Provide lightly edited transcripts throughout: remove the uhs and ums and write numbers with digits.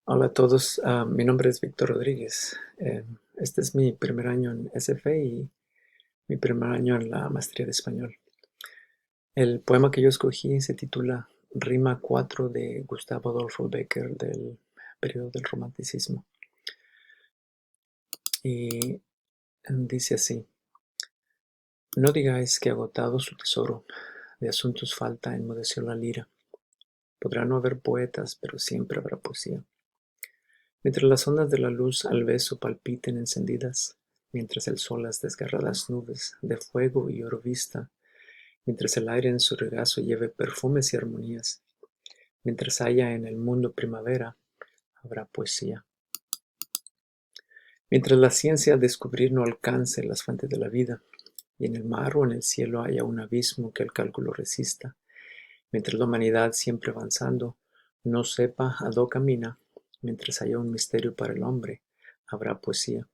Hola a todos, mi nombre es Víctor Rodríguez. Este es mi primer año en SF y mi primer año en la maestría de español. El poema que yo escogí se titula Rima 4 de Gustavo Adolfo Bécquer del periodo del Romanticismo. Y dice así: No digáis que agotado su tesoro de asuntos falta, enmudeció la lira. Podrá no haber poetas, pero siempre habrá poesía. Mientras las ondas de la luz al beso palpiten encendidas, mientras el sol las desgarradas nubes de fuego y oro vista, mientras el aire en su regazo lleve perfumes y armonías, mientras haya en el mundo primavera, habrá poesía. Mientras la ciencia al descubrir no alcance las fuentes de la vida, y en el mar o en el cielo haya un abismo que el cálculo resista, mientras la humanidad siempre avanzando no sepa a dó camina, mientras haya un misterio para el hombre, habrá poesía.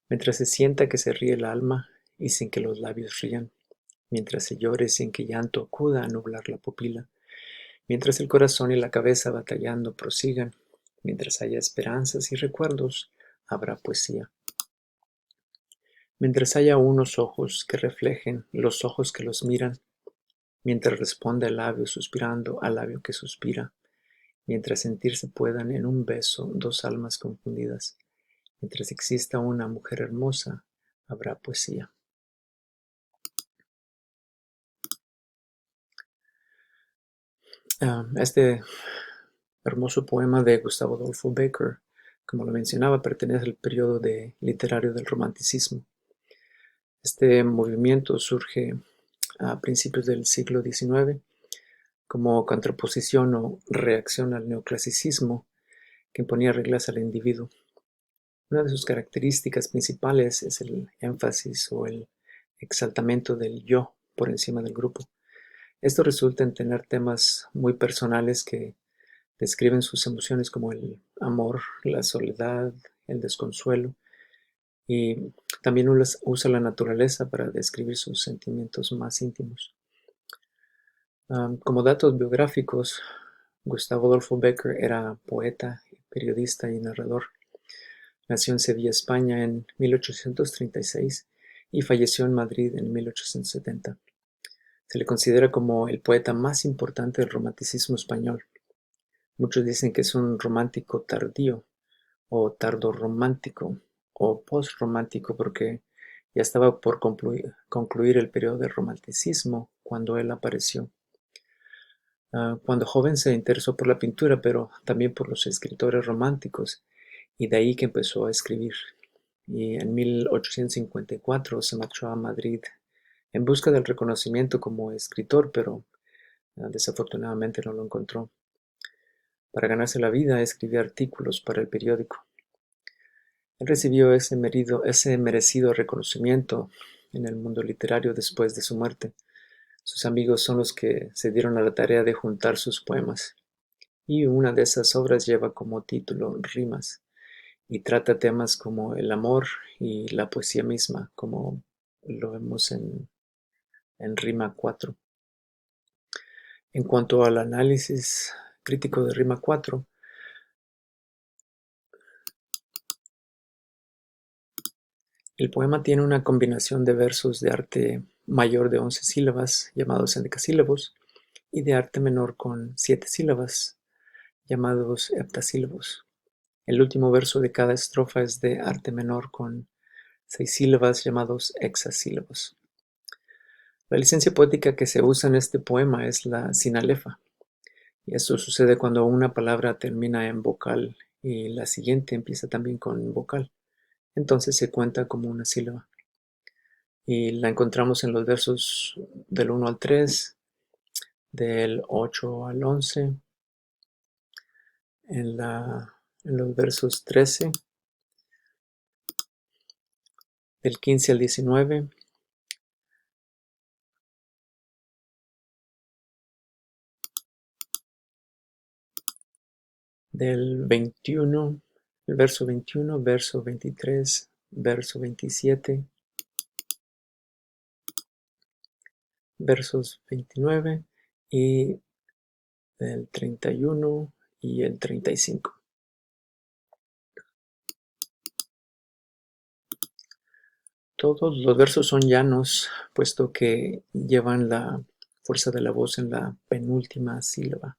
Mientras se sienta que se ríe el alma y sin que los labios rían, mientras se llore sin que llanto acuda a nublar la pupila, mientras el corazón y la cabeza batallando prosigan, mientras haya esperanzas y recuerdos, habrá poesía. Mientras haya unos ojos que reflejen los ojos que los miran, mientras responda el labio suspirando al labio que suspira, mientras sentirse puedan en un beso dos almas confundidas, mientras exista una mujer hermosa, habrá poesía. Este hermoso poema de Gustavo Adolfo Bécquer, como lo mencionaba, pertenece al periodo literario del Romanticismo. Este movimiento surge a principios del siglo XIX como contraposición o reacción al neoclasicismo que imponía reglas al individuo. Una de sus características principales es el énfasis o el exaltamiento del yo por encima del grupo. Esto resulta en tener temas muy personales que describen sus emociones como el amor, la soledad, el desconsuelo, y también usa la naturaleza para describir sus sentimientos más íntimos. Como datos biográficos, Gustavo Adolfo Bécquer era poeta, periodista y narrador. Nació en Sevilla, España, en 1836 y falleció en Madrid en 1870. Se le considera como el poeta más importante del romanticismo español. Muchos dicen que es un romántico tardío, o tardorromántico, o postromántico, porque ya estaba por concluir el periodo del romanticismo cuando él apareció. Cuando joven se interesó por la pintura, pero también por los escritores románticos, y de ahí que empezó a escribir. Y en 1854 se marchó a Madrid en busca del reconocimiento como escritor, pero desafortunadamente no lo encontró. Para ganarse la vida escribía artículos para el periódico. Él recibió ese merecido reconocimiento en el mundo literario después de su muerte. Sus amigos son los que se dieron a la tarea de juntar sus poemas, y una de esas obras lleva como título Rimas, y trata temas como el amor y la poesía misma, como lo vemos en Rima 4. En cuanto al análisis crítico de Rima 4, el poema tiene una combinación de versos de arte mayor de 11 sílabas, llamados endecasílabos, y de arte menor con 7 sílabas, llamados heptasílabos. El último verso de cada estrofa es de arte menor con 6 sílabas, llamados hexasílabos. La licencia poética que se usa en este poema es la sinalefa, y esto sucede cuando una palabra termina en vocal y la siguiente empieza también con vocal. Entonces se cuenta como una sílaba. Y la encontramos en los versos del 1 al 3, del 8 al 11, en los versos 13, del 15 al 19, del 21, el verso 21, verso 23, verso 27, versos 29 y el 31 y el 35. Todos los versos son llanos, puesto que llevan la fuerza de la voz en la penúltima sílaba.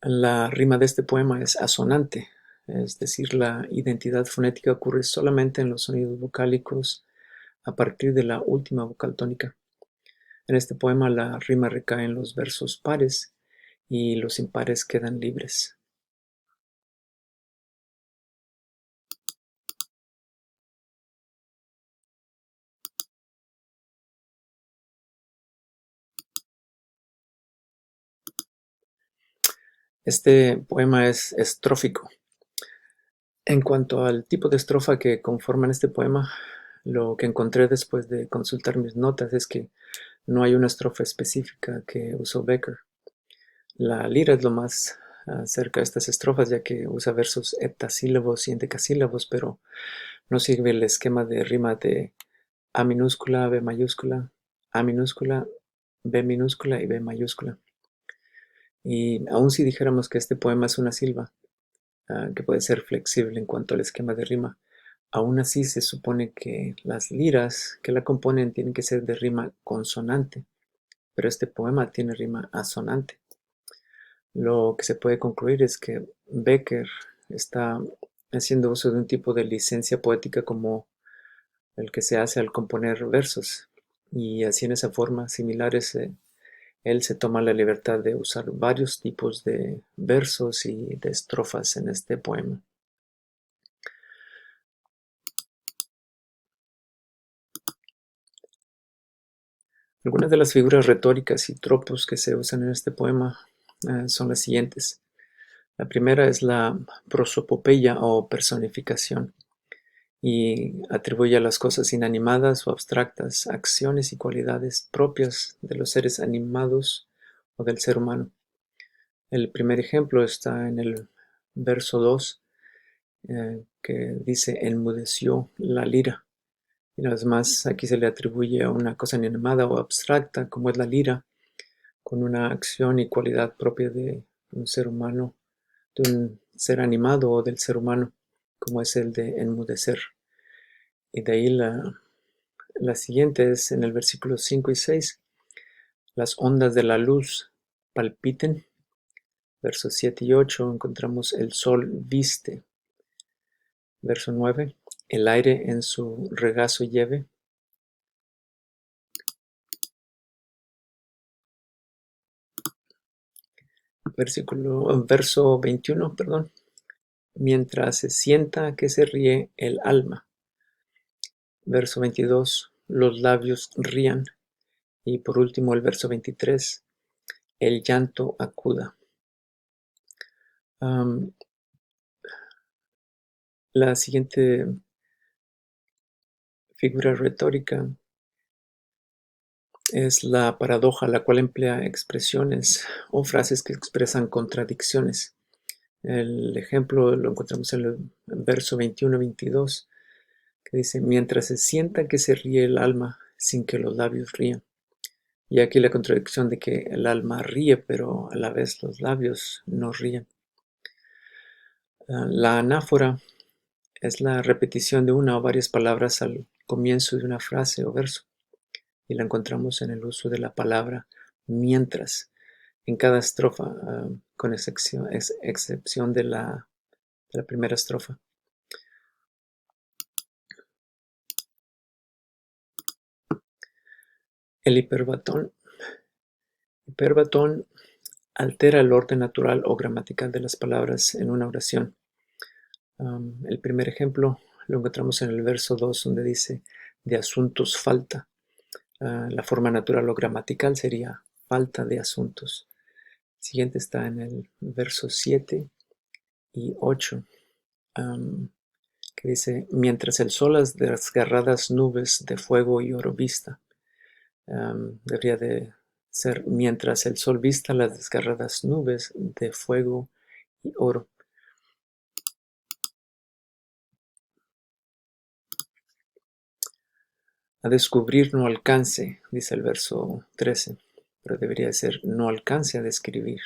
La rima de este poema es asonante, es decir, la identidad fonética ocurre solamente en los sonidos vocálicos a partir de la última vocal tónica. En este poema la rima recae en los versos pares y los impares quedan libres. Este poema es estrófico. En cuanto al tipo de estrofa que conforman este poema, lo que encontré después de consultar mis notas es que no hay una estrofa específica que usó Becker. La lira es lo más cerca de estas estrofas, ya que usa versos heptasílabos y endecasílabos, pero no sigue el esquema de rima de A minúscula, B mayúscula, A minúscula, B minúscula y B mayúscula. Y aun si dijéramos que este poema es una silva, que puede ser flexible en cuanto al esquema de rima, aún así se supone que las liras que la componen tienen que ser de rima consonante, pero este poema tiene rima asonante. Lo que se puede concluir es que Becker está haciendo uso de un tipo de licencia poética como el que se hace al componer versos, y así en esa forma similares él se toma la libertad de usar varios tipos de versos y de estrofas en este poema. Algunas de las figuras retóricas y tropos que se usan en este poema son las siguientes. La primera es la prosopopeya o personificación, y atribuye a las cosas inanimadas o abstractas acciones y cualidades propias de los seres animados o del ser humano. El primer ejemplo está en el verso 2, que dice enmudeció la lira. Y una vez más, aquí se le atribuye a una cosa inanimada o abstracta, como es la lira, con una acción y cualidad propia de un ser humano, de un ser animado o del ser humano, como es el de enmudecer. Y de ahí la siguiente es en el versículo 5 y 6. Las ondas de la luz palpiten. Versos 7 y 8 encontramos el sol viste. Verso 9. El aire en su regazo lleve. Verso 21, perdón. Mientras se sienta que se ríe el alma. Verso 22. Los labios rían. Y por último el verso 23. El llanto acuda. La siguiente figura retórica es la paradoja, la cual emplea expresiones o frases que expresan contradicciones. El ejemplo lo encontramos en el verso 21-22, que dice, mientras se sienta que se ríe el alma sin que los labios rían. Y aquí la contradicción de que el alma ríe, pero a la vez los labios no ríen. La anáfora es la repetición de una o varias palabras al comienzo de una frase o verso, y la encontramos en el uso de la palabra mientras en cada estrofa, con excepción de la primera estrofa. El hiperbatón altera el orden natural o gramatical de las palabras en una oración. El primer ejemplo lo encontramos en el verso 2, donde dice, de asuntos falta. La forma natural o gramatical sería falta de asuntos. El siguiente está en el verso 7 y 8, que dice, mientras el sol las desgarradas nubes de fuego y oro vista. Debería de ser, mientras el sol vista las desgarradas nubes de fuego y oro. A descubrir no alcance, dice el verso 13, pero debería ser no alcance a descubrir,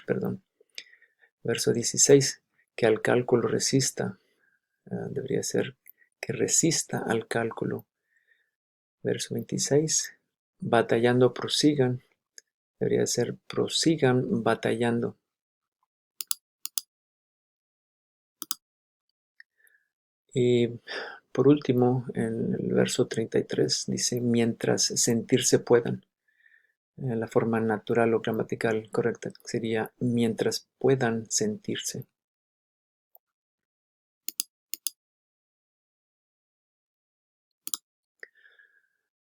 perdón. Verso 16, que al cálculo resista, debería ser que resista al cálculo. Verso 26, batallando prosigan, debería ser prosigan batallando. Y por último, en el verso 33 dice, mientras sentirse puedan. La forma natural o gramatical correcta sería mientras puedan sentirse.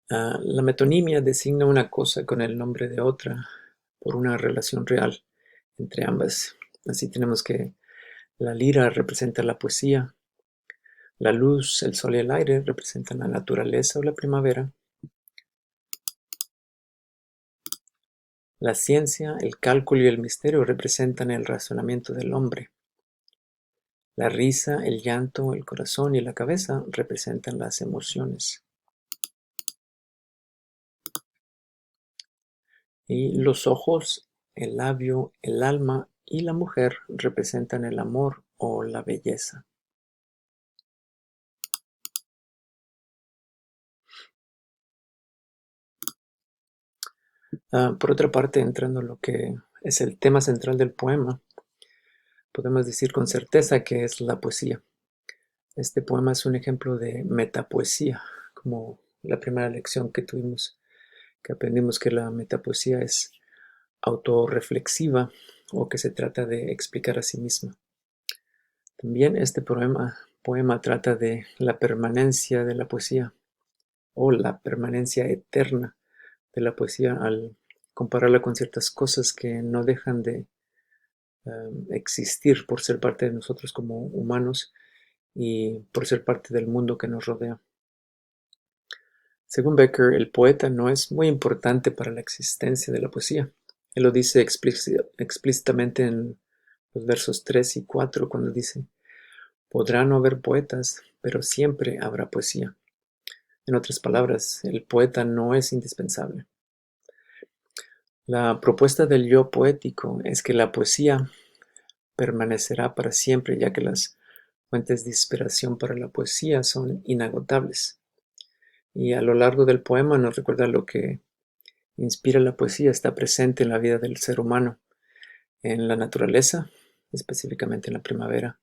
La metonimia designa una cosa con el nombre de otra por una relación real entre ambas. Así tenemos que la lira representa la poesía, la luz, el sol y el aire representan la naturaleza o la primavera, la ciencia, el cálculo y el misterio representan el razonamiento del hombre. La risa, el llanto, el corazón y la cabeza representan las emociones. Y los ojos, el labio, el alma y la mujer representan el amor o la belleza. Por otra parte, entrando en lo que es el tema central del poema, podemos decir con certeza que es la poesía. Este poema es un ejemplo de metapoesía, como la primera lección que tuvimos, que aprendimos que la metapoesía es autorreflexiva o que se trata de explicar a sí misma. También este poema trata de la permanencia de la poesía o la permanencia eterna de la poesía al compararla con ciertas cosas que no dejan de existir por ser parte de nosotros como humanos y por ser parte del mundo que nos rodea. Según Becker, el poeta no es muy importante para la existencia de la poesía. Él lo dice explícitamente en los versos 3 y 4 cuando dice, podrá no haber poetas, pero siempre habrá poesía. En otras palabras, el poeta no es indispensable. La propuesta del yo poético es que la poesía permanecerá para siempre, ya que las fuentes de inspiración para la poesía son inagotables. Y a lo largo del poema nos recuerda lo que inspira la poesía está presente en la vida del ser humano, en la naturaleza, específicamente en la primavera,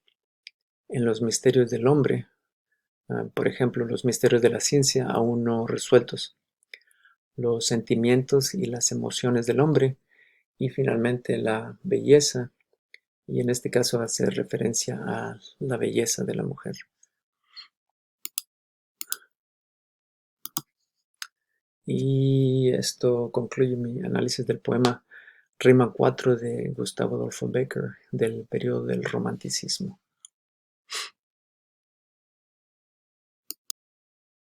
en los misterios del hombre, por ejemplo, los misterios de la ciencia aún no resueltos, los sentimientos y las emociones del hombre, y finalmente la belleza, y en este caso hace referencia a la belleza de la mujer. Y esto concluye mi análisis del poema Rima 4 de Gustavo Adolfo Bécquer del periodo del Romanticismo.